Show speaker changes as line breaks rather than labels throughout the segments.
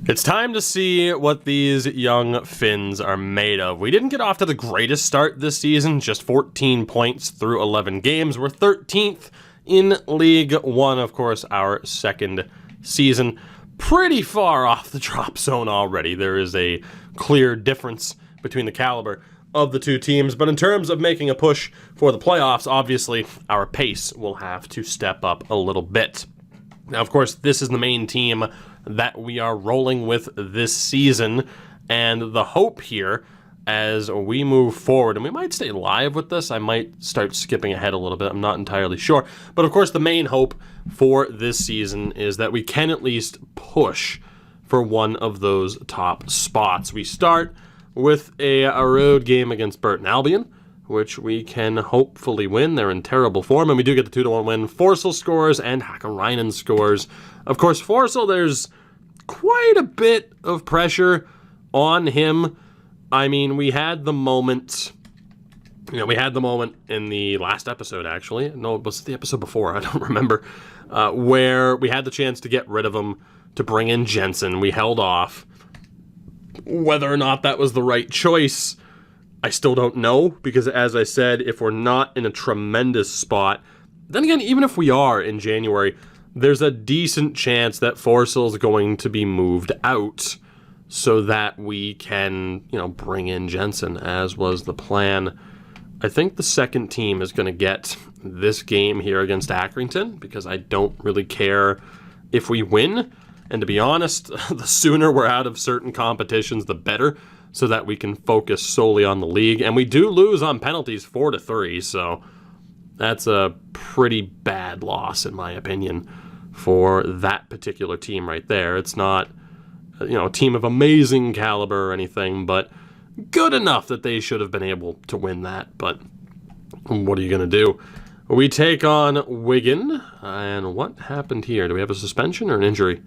It's time to see what these young Finns are made of. We didn't get off to the greatest start this season, just 14 points through 11 games. We're 13th in League One, of course, our second season. Pretty far off the drop zone already. There is a clear difference between the caliber of the two teams, but in terms of making a push for the playoffs, obviously, our pace will have to step up a little bit. Now, of course, this is the main team that we are rolling with this season, and the hope here as we move forward, and we might stay live with this, I might start skipping ahead a little bit, I'm not entirely sure, but of course the main hope for this season is that we can at least push for one of those top spots. We start with a road game against Burton Albion, which we can hopefully win. They're in terrible form, and we do get the 2-1 win. Forsell scores, and Hakkarainen scores. Of course, Forsell, there's quite a bit of pressure on him. I mean, we had the moment in the last episode, actually. No, it was the episode before, I don't remember, where we had the chance to get rid of him, to bring in Jensen. We held off. Whether or not that was the right choice, I still don't know, because as I said, if we're not in a tremendous spot, then again, even if we are in January, there's a decent chance that Forsell's going to be moved out so that we can, bring in Jensen, as was the plan. I think the second team is going to get this game here against Accrington, because I don't really care if we win. And to be honest, the sooner we're out of certain competitions, the better, so that we can focus solely on the league. And we do lose on penalties 4-3, so that's a pretty bad loss, in my opinion, for that particular team right there. It's not, a team of amazing caliber or anything, but good enough that they should have been able to win that. But what are you going to do? We take on Wigan, and what happened here? Do we have a suspension or an injury?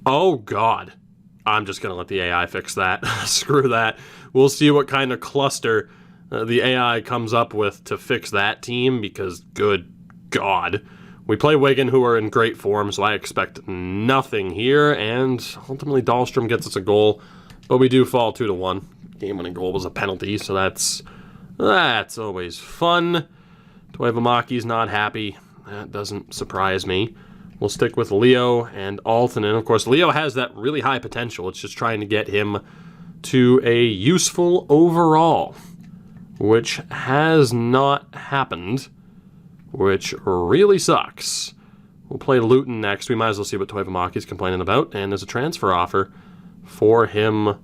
Oh, God. I'm just going to let the AI fix that. Screw that. We'll see what kind of cluster the AI comes up with to fix that team, because good God. We play Wigan, who are in great form, so I expect nothing here, and ultimately Dahlstrom gets us a goal, but we do fall 2-1. Game-winning goal was a penalty, so that's always fun. Toivomaki's not happy. That doesn't surprise me. We'll stick with Leo and Altonen. Of course, Leo has that really high potential. It's just trying to get him to a useful overall, which has not happened, which really sucks. We'll play Luton next. We might as well see what Toivomaki's complaining about. And there's a transfer offer for him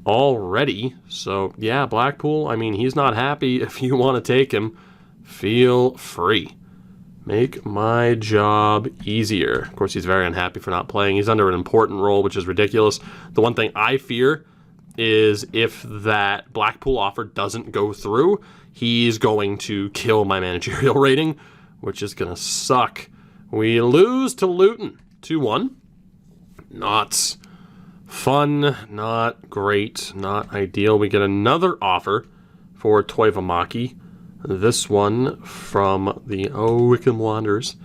already. So, yeah, Blackpool, I mean, he's not happy. If you want to take him, feel free. Make my job easier. Of course, he's very unhappy for not playing. He's under an important role, which is ridiculous. The one thing I fear is if that Blackpool offer doesn't go through, he's going to kill my managerial rating, which is going to suck. We lose to Luton 2-1. Not fun, not great, not ideal. We get another offer for Toivomaki. This one from the Wycombe Wanderers.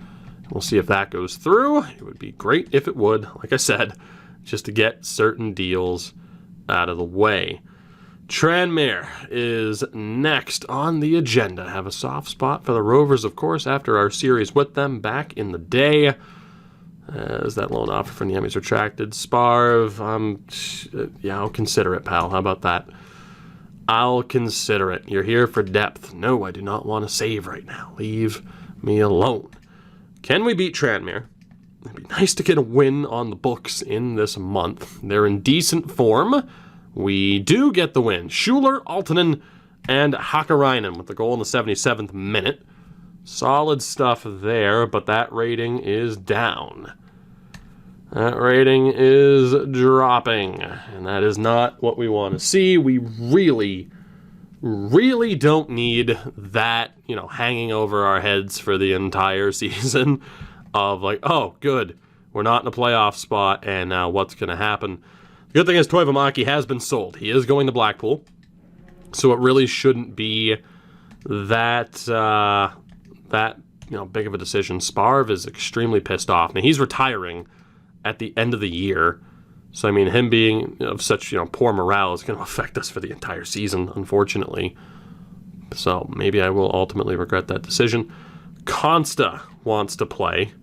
We'll see if that goes through. It would be great if it would, like I said, just to get certain deals out of the way. Tranmere is next on the agenda. Have a soft spot for the Rovers, of course, after our series with them back in the day. As that loan offer from Niemi's retracted. Sparv, I'll consider it, pal. How about that? I'll consider it. You're here for depth. No, I do not want to save right now. Leave me alone. Can we beat Tranmere? It'd be nice to get a win on the books in this month. They're in decent form. We do get the win. Schuler, Altonen, and Hakkarainen with the goal in the 77th minute. Solid stuff there, but that rating is down. That rating is dropping, and that is not what we want to see. We really, really don't need that, hanging over our heads for the entire season of like, oh, good, we're not in a playoff spot, and now what's going to happen? The good thing is Toivomaki has been sold. He is going to Blackpool, so it really shouldn't be that big of a decision. Sparv is extremely pissed off. Now, he's retiring at the end of the year, So, I mean, him being of such, poor morale is going to affect us for the entire season, unfortunately. So, maybe I will ultimately regret that decision. Consta wants to play.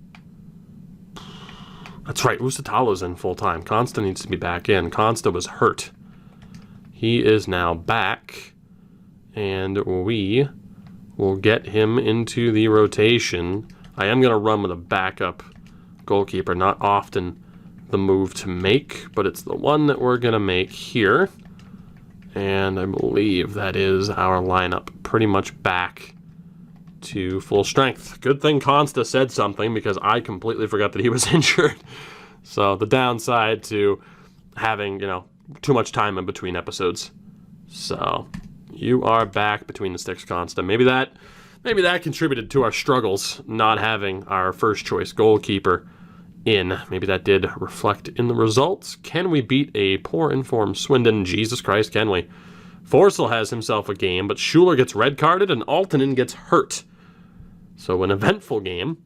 That's right, Usatalo's in full-time. Consta needs to be back in. Consta was hurt. He is now back, and we will get him into the rotation. I am going to run with a backup goalkeeper. Not often the move to make, but it's the one that we're going to make here. And I believe that is our lineup pretty much back to full strength. Good thing Consta said something, because I completely forgot that he was injured. So the downside to having, too much time in between episodes. So you are back between the sticks, Consta. Maybe that contributed to our struggles, not having our first choice goalkeeper in. Maybe that did reflect in the results. Can we beat a poor informed Swindon? Jesus Christ, can we? Forsell has himself a game, but Schuler gets red carded and Altonen gets hurt. So an eventful game.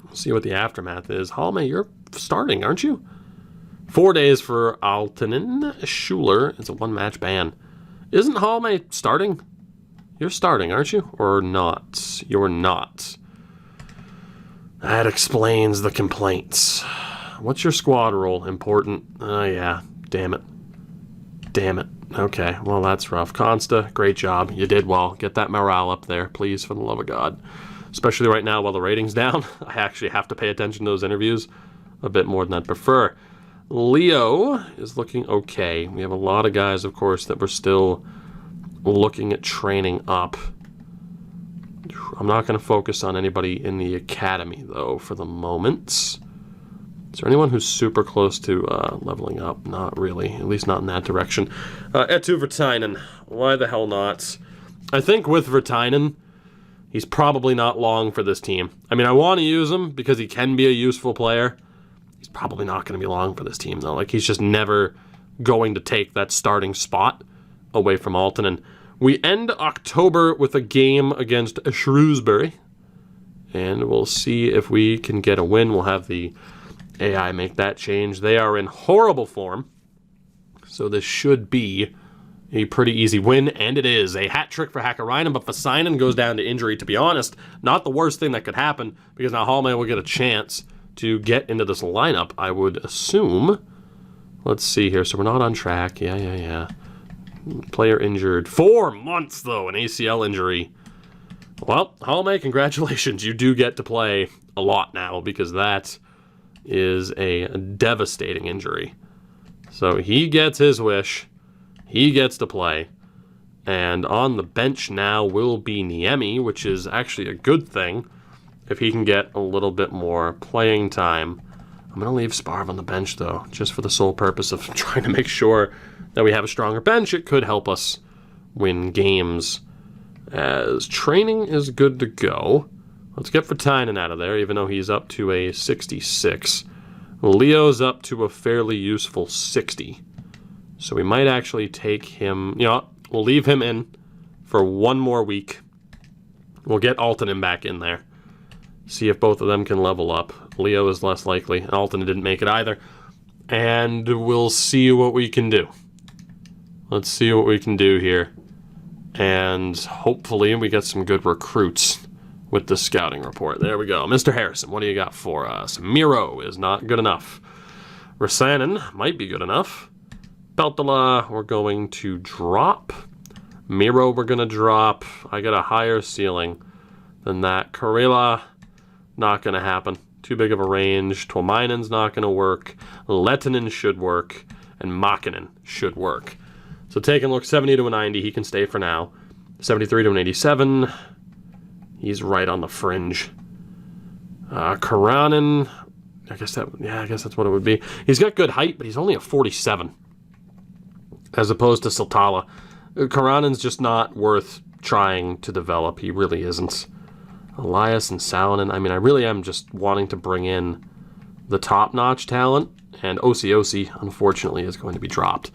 We'll see what the aftermath is. Halme, you're starting, aren't you? 4 days for Altonen. Schuler is a one-match ban. Isn't Halme starting? You're starting, aren't you? Or not? You're not. That explains the complaints. What's your squad role? Important. Oh, yeah. Damn it. Damn it. Okay, well, that's rough. Consta, great job. You did well. Get that morale up there, please, for the love of God. Especially right now while the rating's down. I actually have to pay attention to those interviews a bit more than I'd prefer. Leo is looking okay. We have a lot of guys, of course, that we're still looking at training up. I'm not going to focus on anybody in the academy, though, for the moment. Is there anyone who's super close to leveling up? Not really, at least not in that direction. Etu Vertainen, why the hell not? I think with Vertainen, he's probably not long for this team. I mean, I want to use him because he can be a useful player. He's probably not going to be long for this team, though. Like, he's just never going to take that starting spot away from Altonen. We end October with a game against Shrewsbury, and we'll see if we can get a win. We'll have the AI make that change. They are in horrible form, so this should be a pretty easy win, and it is. A hat trick for Hakkarainen, but Vasainen goes down to injury. To be honest, not the worst thing that could happen, because now Halme will get a chance to get into this lineup, I would assume. Let's see here. So we're not on track. Yeah. Player injured. 4 months, though, an ACL injury. Well, Halme, congratulations. You do get to play a lot now, because that is a devastating injury. So he gets his wish. He gets to play. And on the bench now will be Niemi, which is actually a good thing if he can get a little bit more playing time. I'm going to leave Sparv on the bench, though, just for the sole purpose of trying to make sure that we have a stronger bench. It could help us win games, as training is good to go. Let's get Vertainen out of there, even though he's up to a 66. Leo's up to a fairly useful 60. So we might actually take him, we'll leave him in for 1 more week. We'll get Altonen back in there. See if both of them can level up. Leo is less likely. Altonen didn't make it either. And we'll see what we can do. Let's see what we can do here. And hopefully we get some good recruits with the scouting report. There we go. Mr. Harrison, what do you got for us? Miro is not good enough. Rasanen might be good enough. Peltola, we're going to drop. Miro, we're going to drop. I got a higher ceiling than that. Karela, not going to happen. Too big of a range. Tuomainen's not going to work. Lettinen should work. And Makinen should work. So taking a look, 70 to a 90, he can stay for now. 73 to an 87, he's right on the fringe. Karanen, I guess that's what it would be. He's got good height, but he's only a 47, as opposed to Siltala. Karanen's just not worth trying to develop. He really isn't. Elias and Salonen, I mean, I really am just wanting to bring in the top-notch talent, and Osi, unfortunately, is going to be dropped.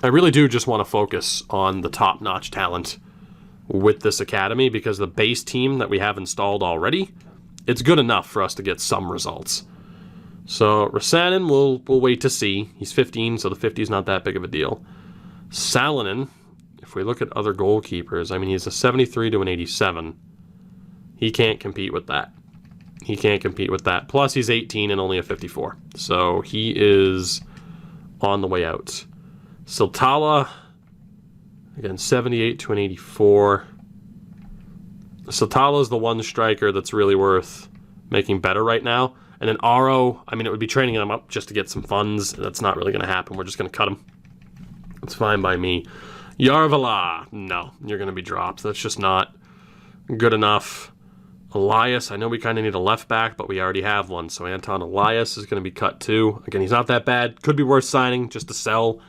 I really do just want to focus on the top-notch talent with this academy, because the base team that we have installed already, it's good enough for us to get some results. So Rasanen, we'll wait to see. He's 15, so the 50 is not that big of a deal. Salonen, if we look at other goalkeepers, I mean, he's a 73 to an 87. He can't compete with that. He can't compete with that. Plus, he's 18 and only a 54. So he is on the way out. Siltala, again, 78 to an 84. Siltala is the one striker that's really worth making better right now. And then Aro, I mean, it would be training him up just to get some funds. That's not really going to happen. We're just going to cut him. It's fine by me. Yarvala, no, you're going to be dropped. That's just not good enough. Elias, I know we kind of need a left back, but we already have one. So Anton Elias is going to be cut too. Again, he's not that bad. Could be worth signing just to sell.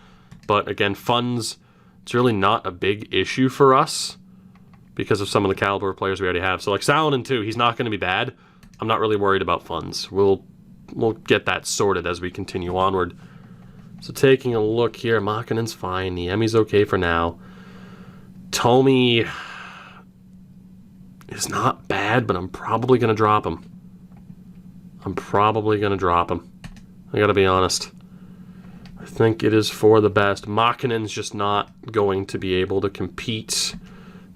But again, funds, it's really not a big issue for us because of some of the caliber of players we already have. So like Salonen too, he's not going to be bad. I'm not really worried about funds. We'll get that sorted as we continue onward. So taking a look here, Makinen's fine. Niemi's okay for now. Tomi is not bad, but I'm probably going to drop him. I gotta be honest. I think it is for the best. Makinen's just not going to be able to compete.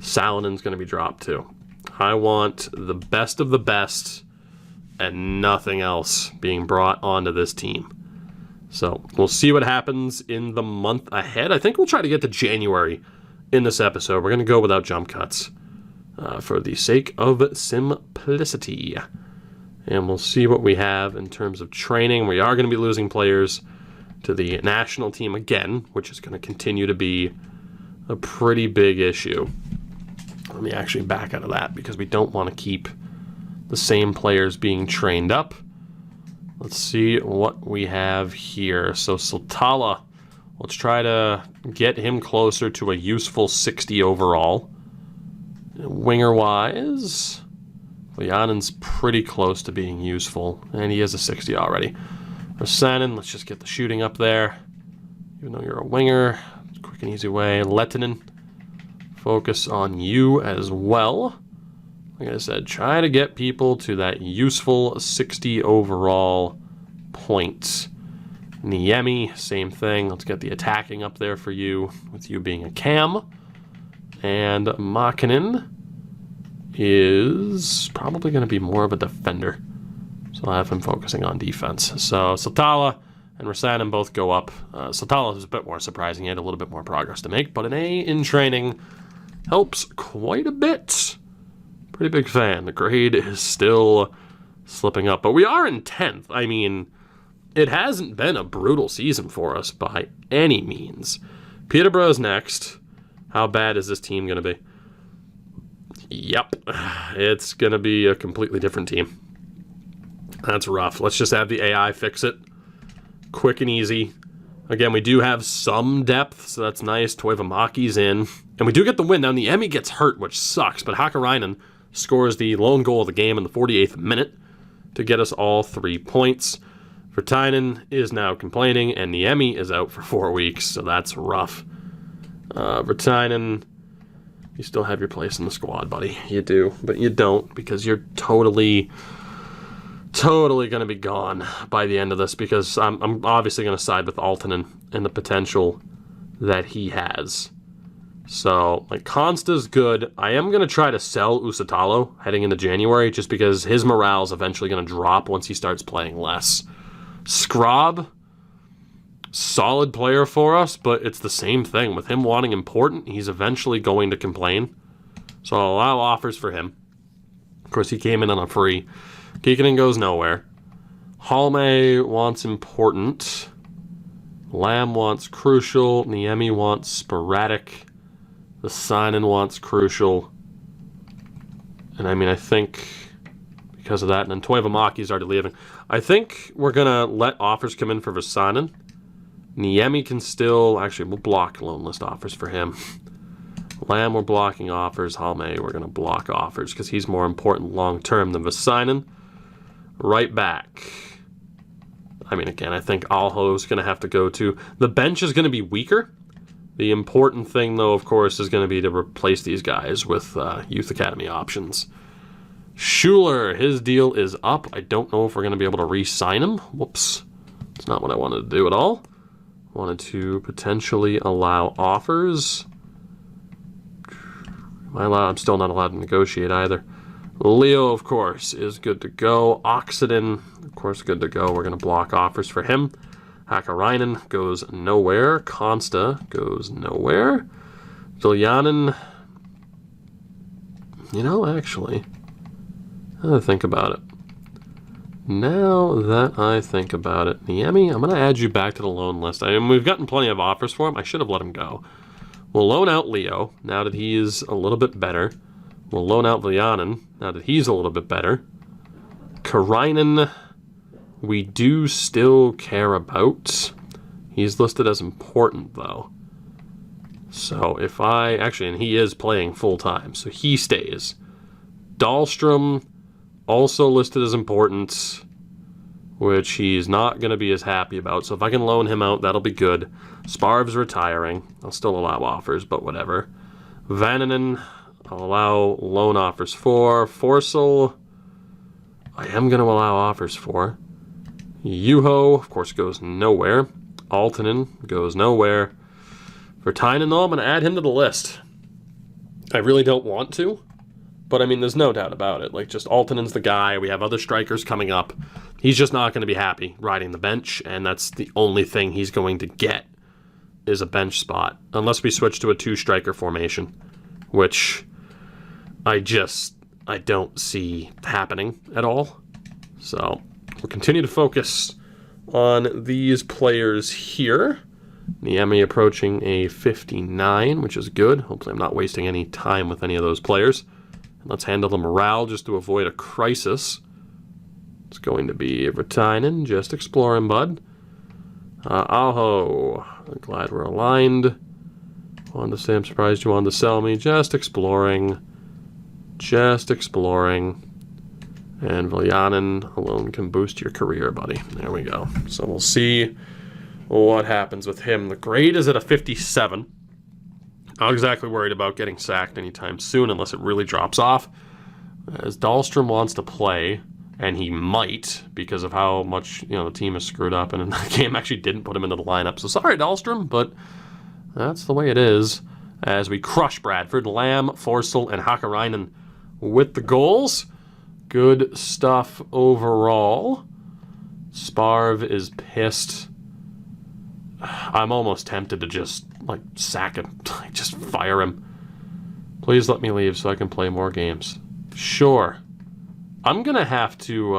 Salonen's going to be dropped too. I want the best of the best and nothing else being brought onto this team. So we'll see what happens in the month ahead. I think we'll try to get to January in this episode. We're going to go without jump cuts for the sake of simplicity. And we'll see what we have in terms of training. We are going to be losing players to the national team again, which is going to continue to be a pretty big issue. Let me actually back out of that because we don't want to keep the same players being trained up. Let's see what we have here. So Siltala, let's try to get him closer to a useful 60 overall. Winger-wise, Leonen's pretty close to being useful, and he is a 60 already. Rasanen, let's just get the shooting up there. Even though you're a winger, quick and easy way. Lettinen, focus on you as well. Like I said, try to get people to that useful 60 overall points. Niemi, same thing. Let's get the attacking up there for you, with you being a cam. And Makinen is probably going to be more of a defender. So I'll have him focusing on defense. So Siltala and Rasanen both go up. Siltala is a bit more surprising. He had a little bit more progress to make, but an A in training helps quite a bit. Pretty big fan. The grade is still slipping up, but we are in 10th. I mean, it hasn't been a brutal season for us by any means. Peterborough's next. How bad is this team going to be? Yep, it's going to be a completely different team. That's rough. Let's just have the AI fix it. Quick and easy. Again, we do have some depth, so that's nice. Toivomaki's in. And we do get the win. Now, Niemi gets hurt, which sucks, but Hakarainen scores the lone goal of the game in the 48th minute to get us all 3 points. Vertainen is now complaining, and Niemi is out for 4 weeks, so that's rough. Vertainen, you still have your place in the squad, buddy. You do, but you don't because you're totally going to be gone by the end of this because I'm obviously going to side with Altonen and the potential that he has. So, like, Consta's good. I am going to try to sell Usatalo heading into January just because his morale is eventually going to drop once he starts playing less. Scrobb, solid player for us, but it's the same thing. With him wanting important, he's eventually going to complain. So I'll allow offers for him. Of course, he came in on a free. Kikkonen goes nowhere. Halme wants important. Lamb wants crucial. Niemi wants sporadic. The Sinen wants crucial. And I mean, I think because of that, and then Toivomaki's already leaving. I think we're going to let offers come in for Vasanen. Niemi can still, actually, we'll block loan list offers for him. Lamb, we're blocking offers. Halme, we're going to block offers because he's more important long-term than Vasanen. Right back. I mean, again, I think Alho's going to have to go to. The bench is going to be weaker. The important thing, though, of course, is going to be to replace these guys with Youth Academy options. Schuler, his deal is up. I don't know if we're going to be able to re-sign him. Whoops. That's not what I wanted to do at all. Wanted to potentially allow offers. I'm still not allowed to negotiate either. Leo, of course, is good to go. Oxiden, of course, good to go. We're going to block offers for him. Hakkarainen goes nowhere. Consta goes nowhere. Viljanen, you know, actually, now that I think about it. Niemi, I'm going to add you back to the loan list. I mean, we've gotten plenty of offers for him. I should have let him go. We'll loan out Leo, now that he is a little bit better. We'll loan out Viljanen, now that he's a little bit better. Karainen, we do still care about. He's listed as important, though. So if and he is playing full-time, so he stays. Dahlstrom, also listed as important, which he's not going to be as happy about. So if I can loan him out, that'll be good. Sparv's retiring. I'll still allow offers, but whatever. Vananen, I'll allow loan offers for. Forsell, I am going to allow offers for. Juho, of course, goes nowhere. Altonen goes nowhere. For Tynan, though, I'm going to add him to the list. I really don't want to, but I mean, there's no doubt about it. Like, just Altonen's the guy. We have other strikers coming up. He's just not going to be happy riding the bench, and that's the only thing he's going to get is a bench spot, unless we switch to a two-striker formation, which I don't see happening at all. So we'll continue to focus on these players here. Niemi approaching a 59, which is good. Hopefully I'm not wasting any time with any of those players. And let's handle the morale just to avoid a crisis. It's going to be Ratainen. Just exploring, bud. Aho. Glad we're aligned. Wanted to say I'm surprised you wanted to sell me. Just exploring. Just exploring. And Viljanen alone can boost your career, buddy. There we go. So we'll see what happens with him. The grade is at a 57. Not exactly worried about getting sacked anytime soon unless it really drops off. As Dahlstrom wants to play, and he might because of how much the team is screwed up, and the game actually didn't put him into the lineup. So sorry, Dahlstrom, but that's the way it is. As we crush Bradford, Lamb, Forsell, and Hakkarainen with the goals. Good stuff overall. Sparv is pissed. I'm almost tempted to just, sack him. Just fire him. Please let me leave so I can play more games. Sure. I'm gonna have to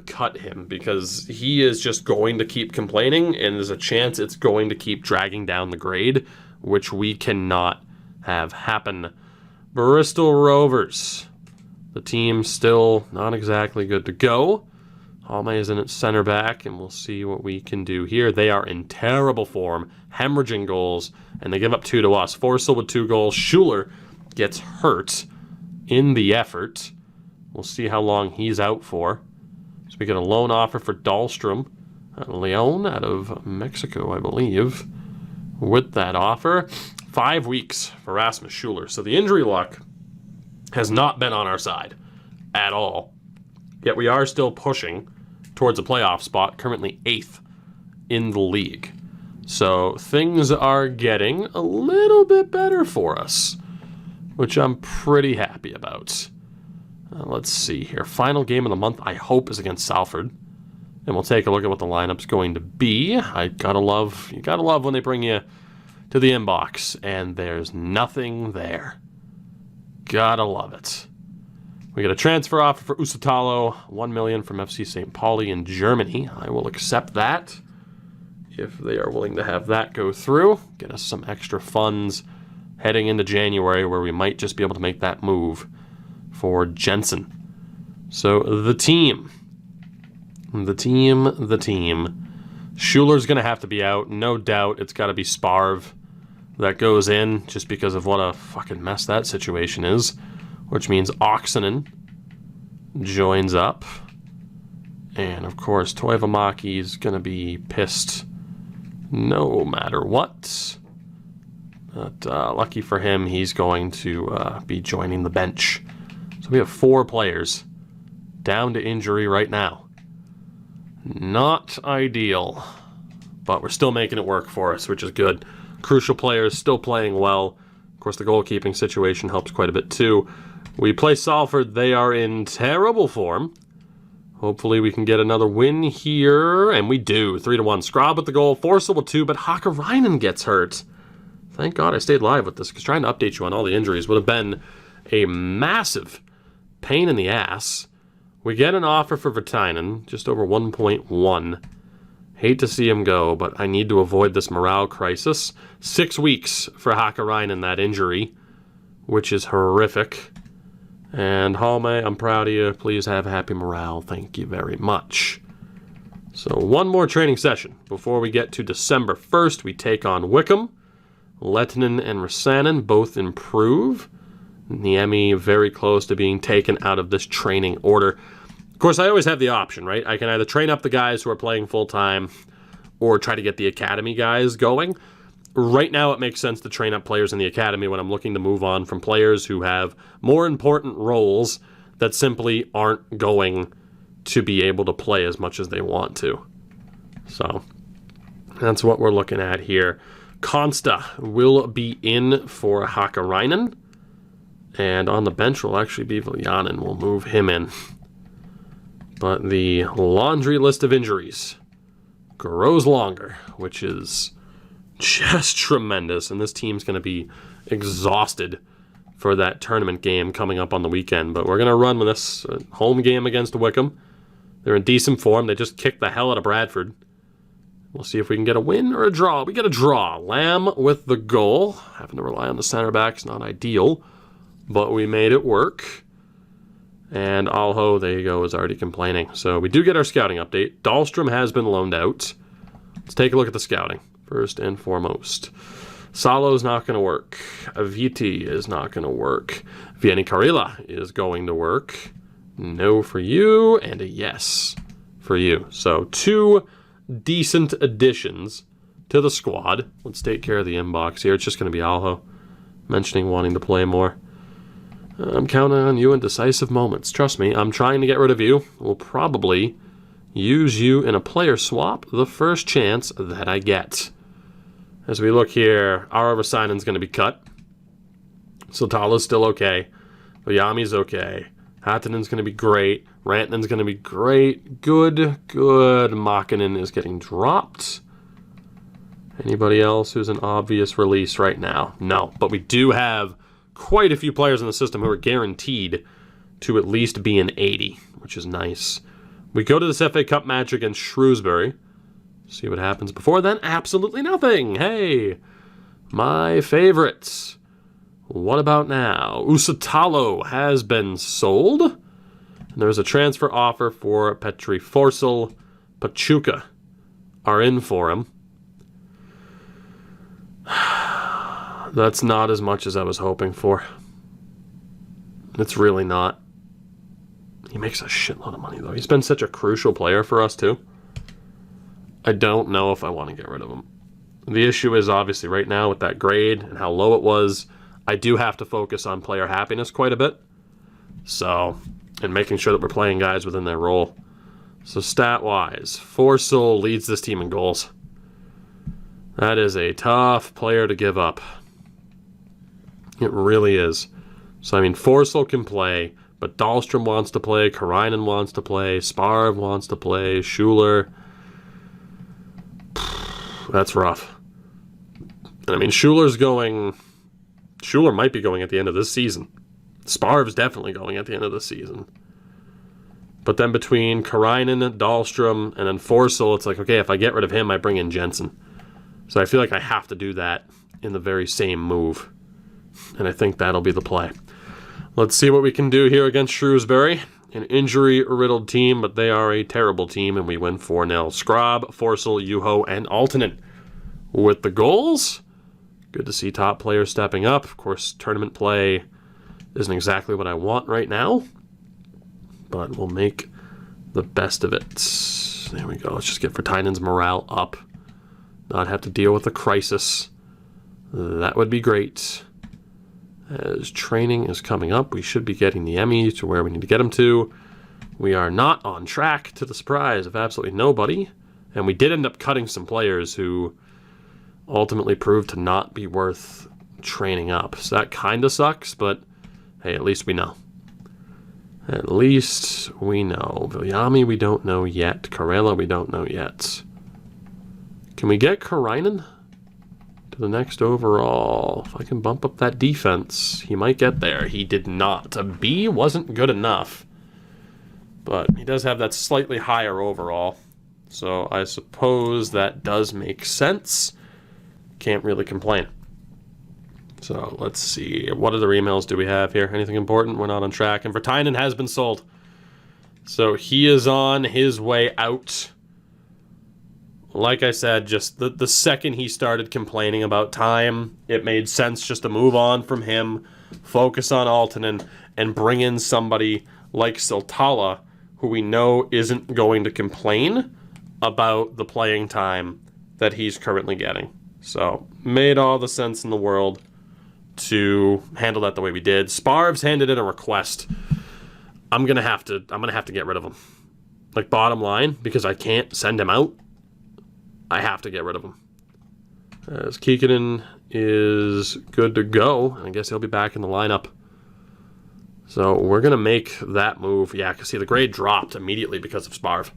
cut him because he is just going to keep complaining, and there's a chance it's going to keep dragging down the grade, which we cannot have happen. Bristol Rovers. The team still not exactly good to go. Halme is in at center back, and we'll see what we can do here. They are in terrible form, hemorrhaging goals, and they give up 2 to us. Forsell with 2 goals. Schuler gets hurt in the effort. We'll see how long he's out for. So we get a loan offer for Dahlstrom. Leon out of Mexico, I believe. With that offer, 5 weeks for Rasmus Schuler. So the injury luck has not been on our side at all. Yet we are still pushing towards a playoff spot, currently 8th in the league. So things are getting a little bit better for us, which I'm pretty happy about. Let's see here. Final game of the month, I hope, is against Salford. And we'll take a look at what the lineup's going to be. You gotta love when they bring you to the inbox and there's nothing there. Gotta love it. We get a transfer offer for Usutalo, $1 million from FC St. Pauli in Germany. I will accept that if they are willing to have that go through. Get us some extra funds heading into January where we might just be able to make that move for Jensen. So the team. Schuler's going to have to be out. No doubt it's got to be Sparv that goes in just because of what a fucking mess that situation is. Which means Oxinen joins up. And, of course, Toivomaki's going to be pissed no matter what. But lucky for him, he's going to be joining the bench. So we have 4 players down to injury right now. Not ideal, but we're still making it work for us, which is good. Crucial players still playing well. Of course, the goalkeeping situation helps quite a bit too. We play Salford. They are in terrible form. Hopefully we can get another win here, and we do. 3-1. Scrobb with the goal, Forsell with 2, but Hakkarainen gets hurt. Thank God I stayed live with this, because trying to update you on all the injuries would have been a massive pain in the ass. We get an offer for Virtanen, just over 1.1. Hate to see him go, but I need to avoid this morale crisis. 6 weeks for Hakkarainen, that injury, which is horrific. And Halme, I'm proud of you. Please have happy morale. Thank you very much. So one more training session before we get to December 1st. We take on Wickham. Lettinen and Rasanen both improve. Niemi very close to being taken out of this training order. Of course, I always have the option, right? I can either train up the guys who are playing full-time or try to get the academy guys going. Right now, it makes sense to train up players in the academy when I'm looking to move on from players who have more important roles that simply aren't going to be able to play as much as they want to. So that's what we're looking at here. Consta will be in for Hakkarainen. And on the bench will actually be Viljanen. We'll move him in. But the laundry list of injuries grows longer, which is just tremendous. And this team's going to be exhausted for that tournament game coming up on the weekend. But we're going to run with this home game against Wickham. They're in decent form. They just kicked the hell out of Bradford. We'll see if we can get a win or a draw. We get a draw. Lamb with the goal. Having to rely on the center back's not ideal, but we made it work. And Alho, there you go, is already complaining. So we do get our scouting update. Dahlstrom has been loaned out. Let's take a look at the scouting, first and foremost. Salo's not going to work. Aviti is not going to work. Vieni Karila is going to work. No for you, and a yes for you. So 2 decent additions to the squad. Let's take care of the inbox here. It's just going to be Alho mentioning wanting to play more. I'm counting on you in decisive moments. Trust me, I'm trying to get rid of you. We'll probably use you in a player swap the first chance that I get. As we look here, our Rasanen's going to be cut. Sotala's still okay. Oyami's okay. Hattinen's going to be great. Rantanen's going to be great. Good. Makinen is getting dropped. Anybody else who's an obvious release right now? No, but we do have quite a few players in the system who are guaranteed to at least be an 80, which is nice. We go to this FA Cup match against Shrewsbury. See what happens before then. Absolutely nothing. Hey, my favorites. What about now? Usatalo has been sold. And there's a transfer offer for Petri Forsell. Pachuca are in for him. That's not as much as I was hoping for. It's really not. He makes a shitload of money, though. He's been such a crucial player for us, too. I don't know if I want to get rid of him. The issue is, obviously, right now with that grade and how low it was, I do have to focus on player happiness quite a bit. So, and making sure that we're playing guys within their role. So, stat-wise, Forsell leads this team in goals. That is a tough player to give up. It really is. So, I mean, Forsell can play, but Dahlstrom wants to play, Karainen wants to play, Sparv wants to play, Schuler. That's rough. And I mean, Schuler might be going at the end of this season. Sparv's definitely going at the end of the season. But then between Karainen, Dahlstrom, and then Forsell, it's like, okay, if I get rid of him, I bring in Jensen. So I feel like I have to do that in the very same move. And I think that'll be the play. Let's see what we can do here against Shrewsbury. An injury-riddled team, but they are a terrible team, and we win 4-0. Scrobb, Forsell, Juho, and Altonen with the goals. Good to see top players stepping up. Of course, tournament play isn't exactly what I want right now, but we'll make the best of it. There we go. Let's just get Vertainen's morale up. Not have to deal with the crisis that would be great. As training is coming up, we should be getting the Emmy to where we need to get him to. We are not on track, to the surprise of absolutely nobody. And we did end up cutting some players who ultimately proved to not be worth training up. So that kind of sucks, but hey, at least we know. At least we know. Viljami we don't know yet. Karela we don't know yet. Can we get Karainen to the next overall? If I can bump up that defense, he might get there. He did not. A B wasn't good enough. But he does have that slightly higher overall. So I suppose that does make sense. Can't really complain. So let's see. What other emails do we have here? Anything important? We're not on track. And Vertainen has been sold. So he is on his way out. Like I said, just the second he started complaining about time, it made sense just to move on from him, focus on Aaltonen, and bring in somebody like Siltala, who we know isn't going to complain about the playing time that he's currently getting. So, made all the sense in the world to handle that the way we did. Sparv's handed in a request. I'm gonna have to get rid of him. Like, bottom line, because I can't send him out, I have to get rid of him. As Kikkonen is good to go, I guess he'll be back in the lineup. So we're going to make that move. Yeah, because see, the grade dropped immediately because of Sparv.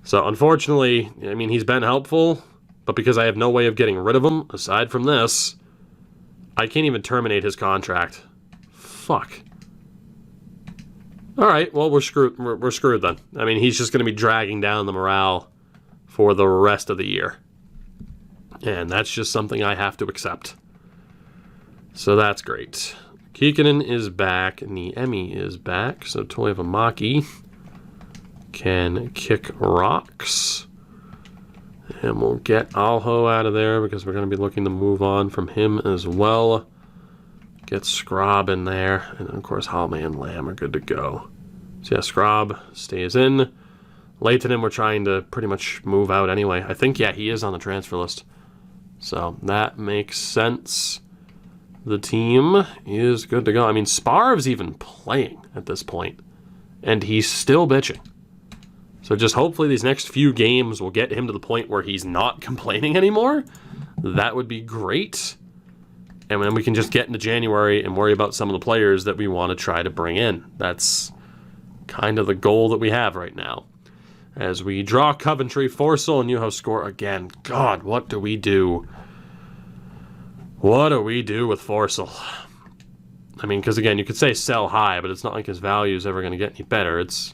So unfortunately, I mean, he's been helpful, but because I have no way of getting rid of him, aside from this, I can't even terminate his contract. Fuck. All right, well, we're screwed. We're screwed then. I mean, he's just going to be dragging down the morale for the rest of the year. And that's just something I have to accept. So that's great. Kikkonen is back, Niemi is back, so Toivamaki can kick rocks. And we'll get Alho out of there because we're going to be looking to move on from him as well. Get Scrob in there, and of course Halme and Lamb are good to go. So yeah, Scrob stays in. Leitonen we're trying to pretty much move out anyway. I think, yeah, he is on the transfer list. So that makes sense. The team is good to go. I mean, Sparv's even playing at this point, and he's still bitching. So just hopefully these next few games will get him to the point where he's not complaining anymore. That would be great. And then we can just get into January and worry about some of the players that we want to try to bring in. That's kind of the goal that we have right now. As we draw Coventry, Forsell and Juho score again. God, what do we do? What do we do with Forsell? I mean, because again, you could say sell high, but it's not like his value is ever going to get any better. It's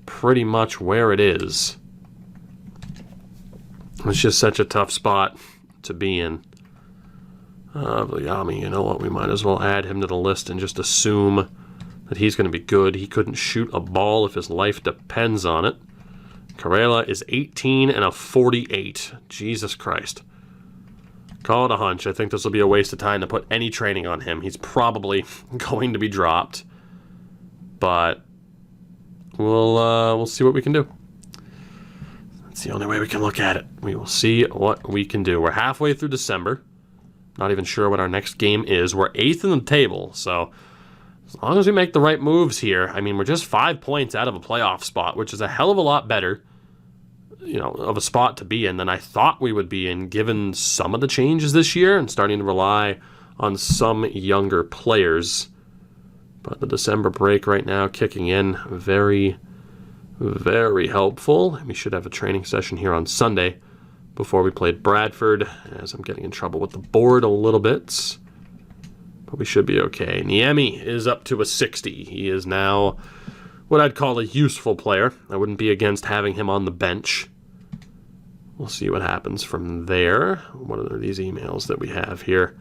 pretty much where it is. It's just such a tough spot to be in. Viljami, you know what? We might as well add him to the list and just assume that he's going to be good. He couldn't shoot a ball if his life depends on it. Karela is 18 and a 48. Jesus Christ. Call it a hunch. I think this will be a waste of time to put any training on him. He's probably going to be dropped. But we'll see what we can do. That's the only way we can look at it. We will see what we can do. We're halfway through December. Not even sure what our next game is. We're 8th in the table, so as long as we make the right moves here, I mean, we're just 5 points out of a playoff spot, which is a hell of a lot better, you know, of a spot to be in than I thought we would be in, given some of the changes this year and starting to rely on some younger players. But the December break right now kicking in, very, very helpful. We should have a training session here on Sunday before we played Bradford, as I'm getting in trouble with the board a little bit. But we should be okay. Niemi is up to a 60. He is now what I'd call a useful player. I wouldn't be against having him on the bench. We'll see what happens from there. What are these emails that we have here?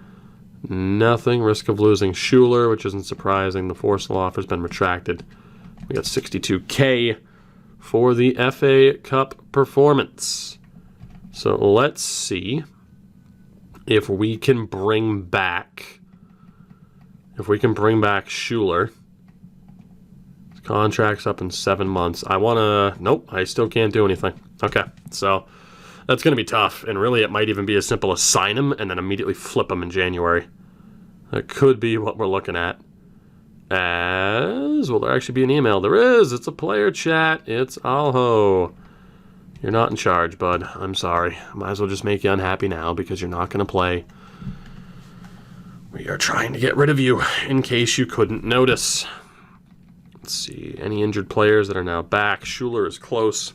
Nothing. Risk of losing Schuler, which isn't surprising. The Forsell offer's been retracted. We got 62K for the FA Cup performance. So let's see if we can bring back Schuler. His contract's up in 7 months. Nope, I still can't do anything. Okay, so That's going to be tough, and really it might even be as simple as sign him and then immediately flip him in January. That could be what we're looking at. Will there actually be an email? There is. It's a player chat. It's Alho. You're not in charge, bud. I'm sorry. Might as well just make you unhappy now because you're not going to play. We are trying to get rid of you in case you couldn't notice. Let's see. Any injured players that are now back? Schuler is close,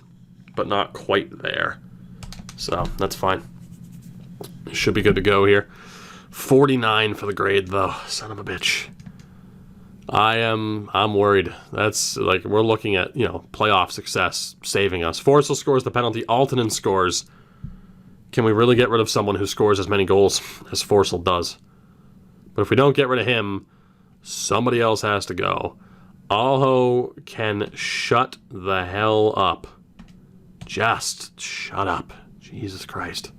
but not quite there. So that's fine. Should be good to go here. 49 for the grade, though. Son of a bitch. I'm worried. That's like we're looking at, playoff success saving us. Forsell scores the penalty. Aaltonen scores. Can we really get rid of someone who scores as many goals as Forsell does? But if we don't get rid of him, somebody else has to go. Alho can shut the hell up. Just shut up. Jesus Christ.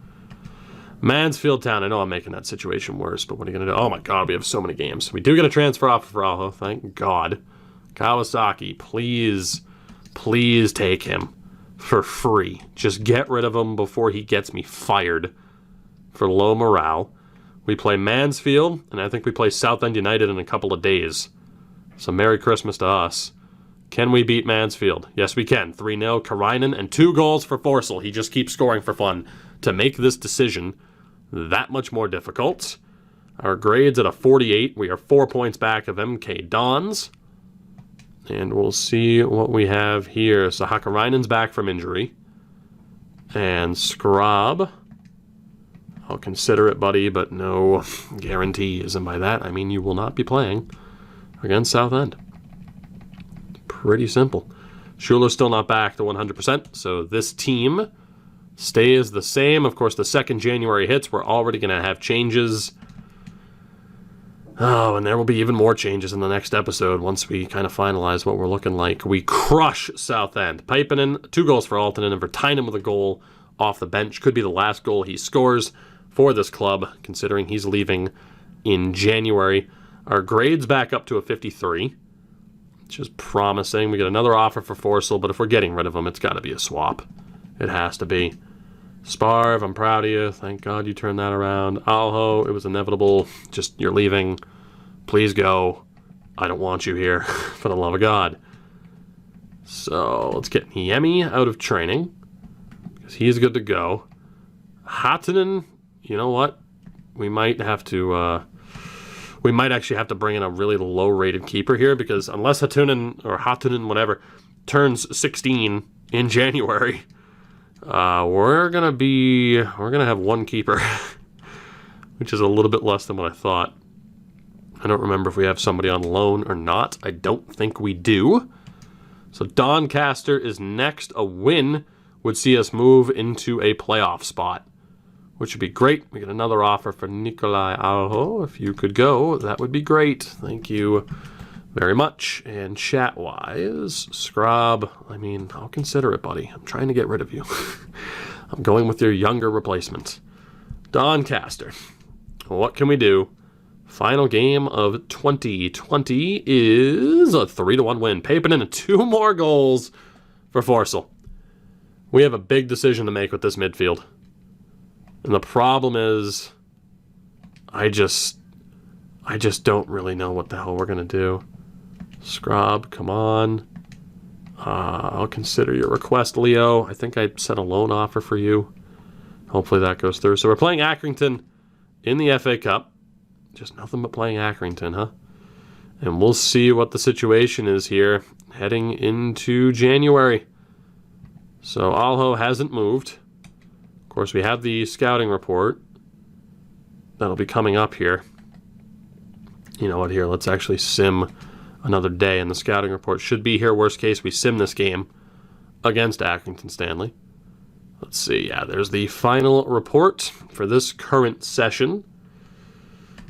Mansfield Town. I know I'm making that situation worse, but what are you going to do? Oh my god, we have so many games. We do get a transfer offer for Alho, thank God. Kawasaki, please, please take him for free. Just get rid of him before he gets me fired for low morale. We play Mansfield, and I think we play Southend United in a couple of days. So Merry Christmas to us. Can we beat Mansfield? Yes, we can. 3-0, Karainen, and 2 goals for Forsell. He just keeps scoring for fun. To make this decision that much more difficult. Our grade's at a 48. We are 4 points back of MK Dons. And we'll see what we have here. So Hakarainen's back from injury. And Scrab. I'll consider it, buddy, but no guarantees. And by that, I mean you will not be playing against Southend. Pretty simple. Schuler's still not back to 100%, so this team stays the same. Of course, the second January hits, we're already going to have changes. Oh, and there will be even more changes in the next episode once we kind of finalize what we're looking like. We crush Southend. Pipinen, 2 goals for Aaltonen, and Vertainen with a goal off the bench. Could be the last goal he scores for this club, considering he's leaving in January. Our grade's back up to a 53, which is promising. We get another offer for Forsell, but if we're getting rid of him, it's got to be a swap. It has to be. Sparv, I'm proud of you. Thank God you turned that around. Alho, it was inevitable. Just, you're leaving. Please go. I don't want you here, for the love of God. So, let's get Niemi out of training, because he's good to go. Hatanen, you know what? We might have to, we might actually have to bring in a really low-rated keeper here, because unless Hatanen, whatever, turns 16 in January, we're gonna have 1 keeper, which is a little bit less than what I thought. I don't remember if we have somebody on loan or not. I don't think we do. So Doncaster is next. A win would see us move into a playoff spot, which would be great. We get another offer for Nikolai Alho. If you could go, that would be great. Thank you very much. And chat-wise, Scrab, I mean, I'll consider it, buddy. I'm trying to get rid of you. I'm going with your younger replacement. Doncaster. What can we do? Final game of 2020 is a 3-1 win. Papen and 2 more goals for Forsell. We have a big decision to make with this midfield. And the problem is, I just don't really know what the hell we're going to do. Scrub, come on. I'll consider your request, Leo. I think I sent a loan offer for you. Hopefully that goes through. So we're playing Accrington in the FA Cup. Just nothing but playing Accrington, huh? And we'll see what the situation is here heading into January. So Alho hasn't moved. Of course, we have the scouting report. That'll be coming up here. You know what, here, let's actually sim another day, and the scouting report should be here. Worst case, we sim this game against Accrington Stanley. Let's see, yeah, there's the final report for this current session.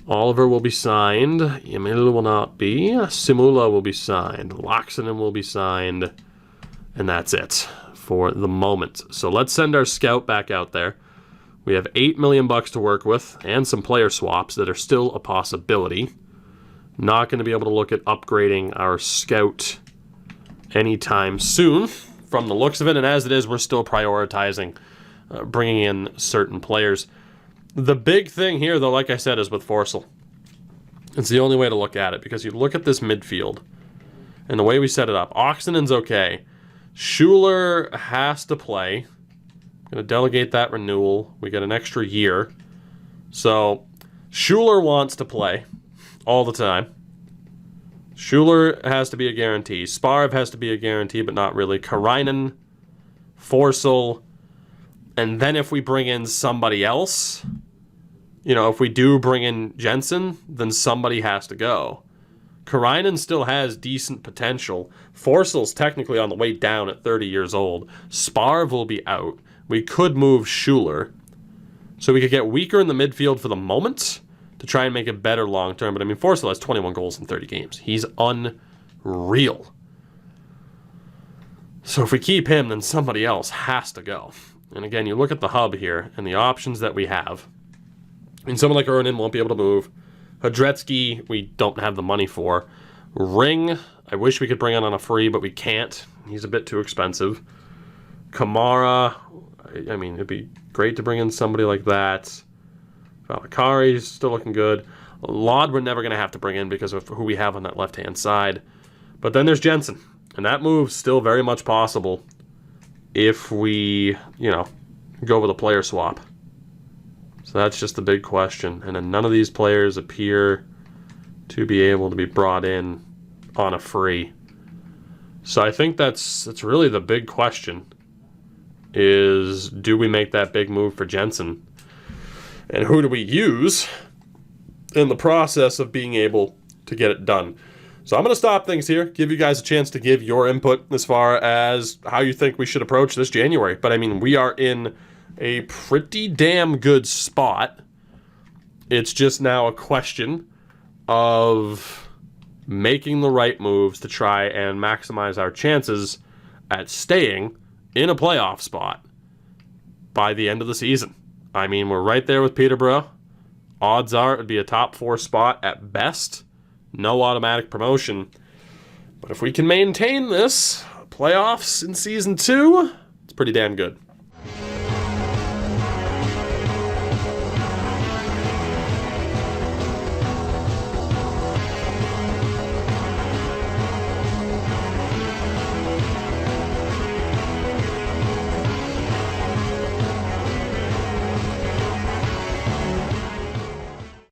Oliver will be signed. Emil will not be. Simula will be signed. Laxinen will be signed. And that's it for the moment. So let's send our scout back out there. We have $8 million to work with and some player swaps that are still a possibility. Not going to be able to look at upgrading our scout anytime soon from the looks of it. And as it is, we're still prioritizing bringing in certain players. The big thing here, though, like I said, is with Forsell. It's the only way to look at it, because you look at this midfield and the way we set it up. Oxenen's okay. Schuler has to play. I'm going to delegate that renewal. We get an extra year. So Schuler wants to play all the time. Schuler has to be a guarantee. Sparv has to be a guarantee, but not really. Karainen, Forsell, and then if we bring in somebody else, you know, if we do bring in Jensen, then somebody has to go. Karainen still has decent potential. Forsell's technically on the way down at 30 years old. Sparv will be out. We could move Schuler. So we could get weaker in the midfield for the moment to try and make it better long term. But I mean, Forsell has 21 goals in 30 games. He's unreal. So if we keep him, then somebody else has to go. And again, you look at the hub here and the options that we have. I mean, someone like Ernin won't be able to move. Hadretsky, we don't have the money for. Ring, I wish we could bring in on a free, but we can't. He's a bit too expensive. Kamara, I mean, it'd be great to bring in somebody like that. Valakari's still looking good. Lod we're never going to have to bring in because of who we have on that left-hand side. But then there's Jensen. And that move's still very much possible if we, you know, go with a player swap. So that's just the big question. And then none of these players appear to be able to be brought in on a free. So I think that's really the big question, is do we make that big move for Jensen? And who do we use in the process of being able to get it done? So I'm going to stop things here, give you guys a chance to give your input as far as how you think we should approach this January. But I mean, we are in a pretty damn good spot. It's just now a question of making the right moves to try and maximize our chances at staying in a playoff spot by the end of the season. I mean, we're right there with Peterborough. Odds are it would be a top 4 spot at best. No automatic promotion. But if we can maintain this, playoffs in Season 2, it's pretty damn good.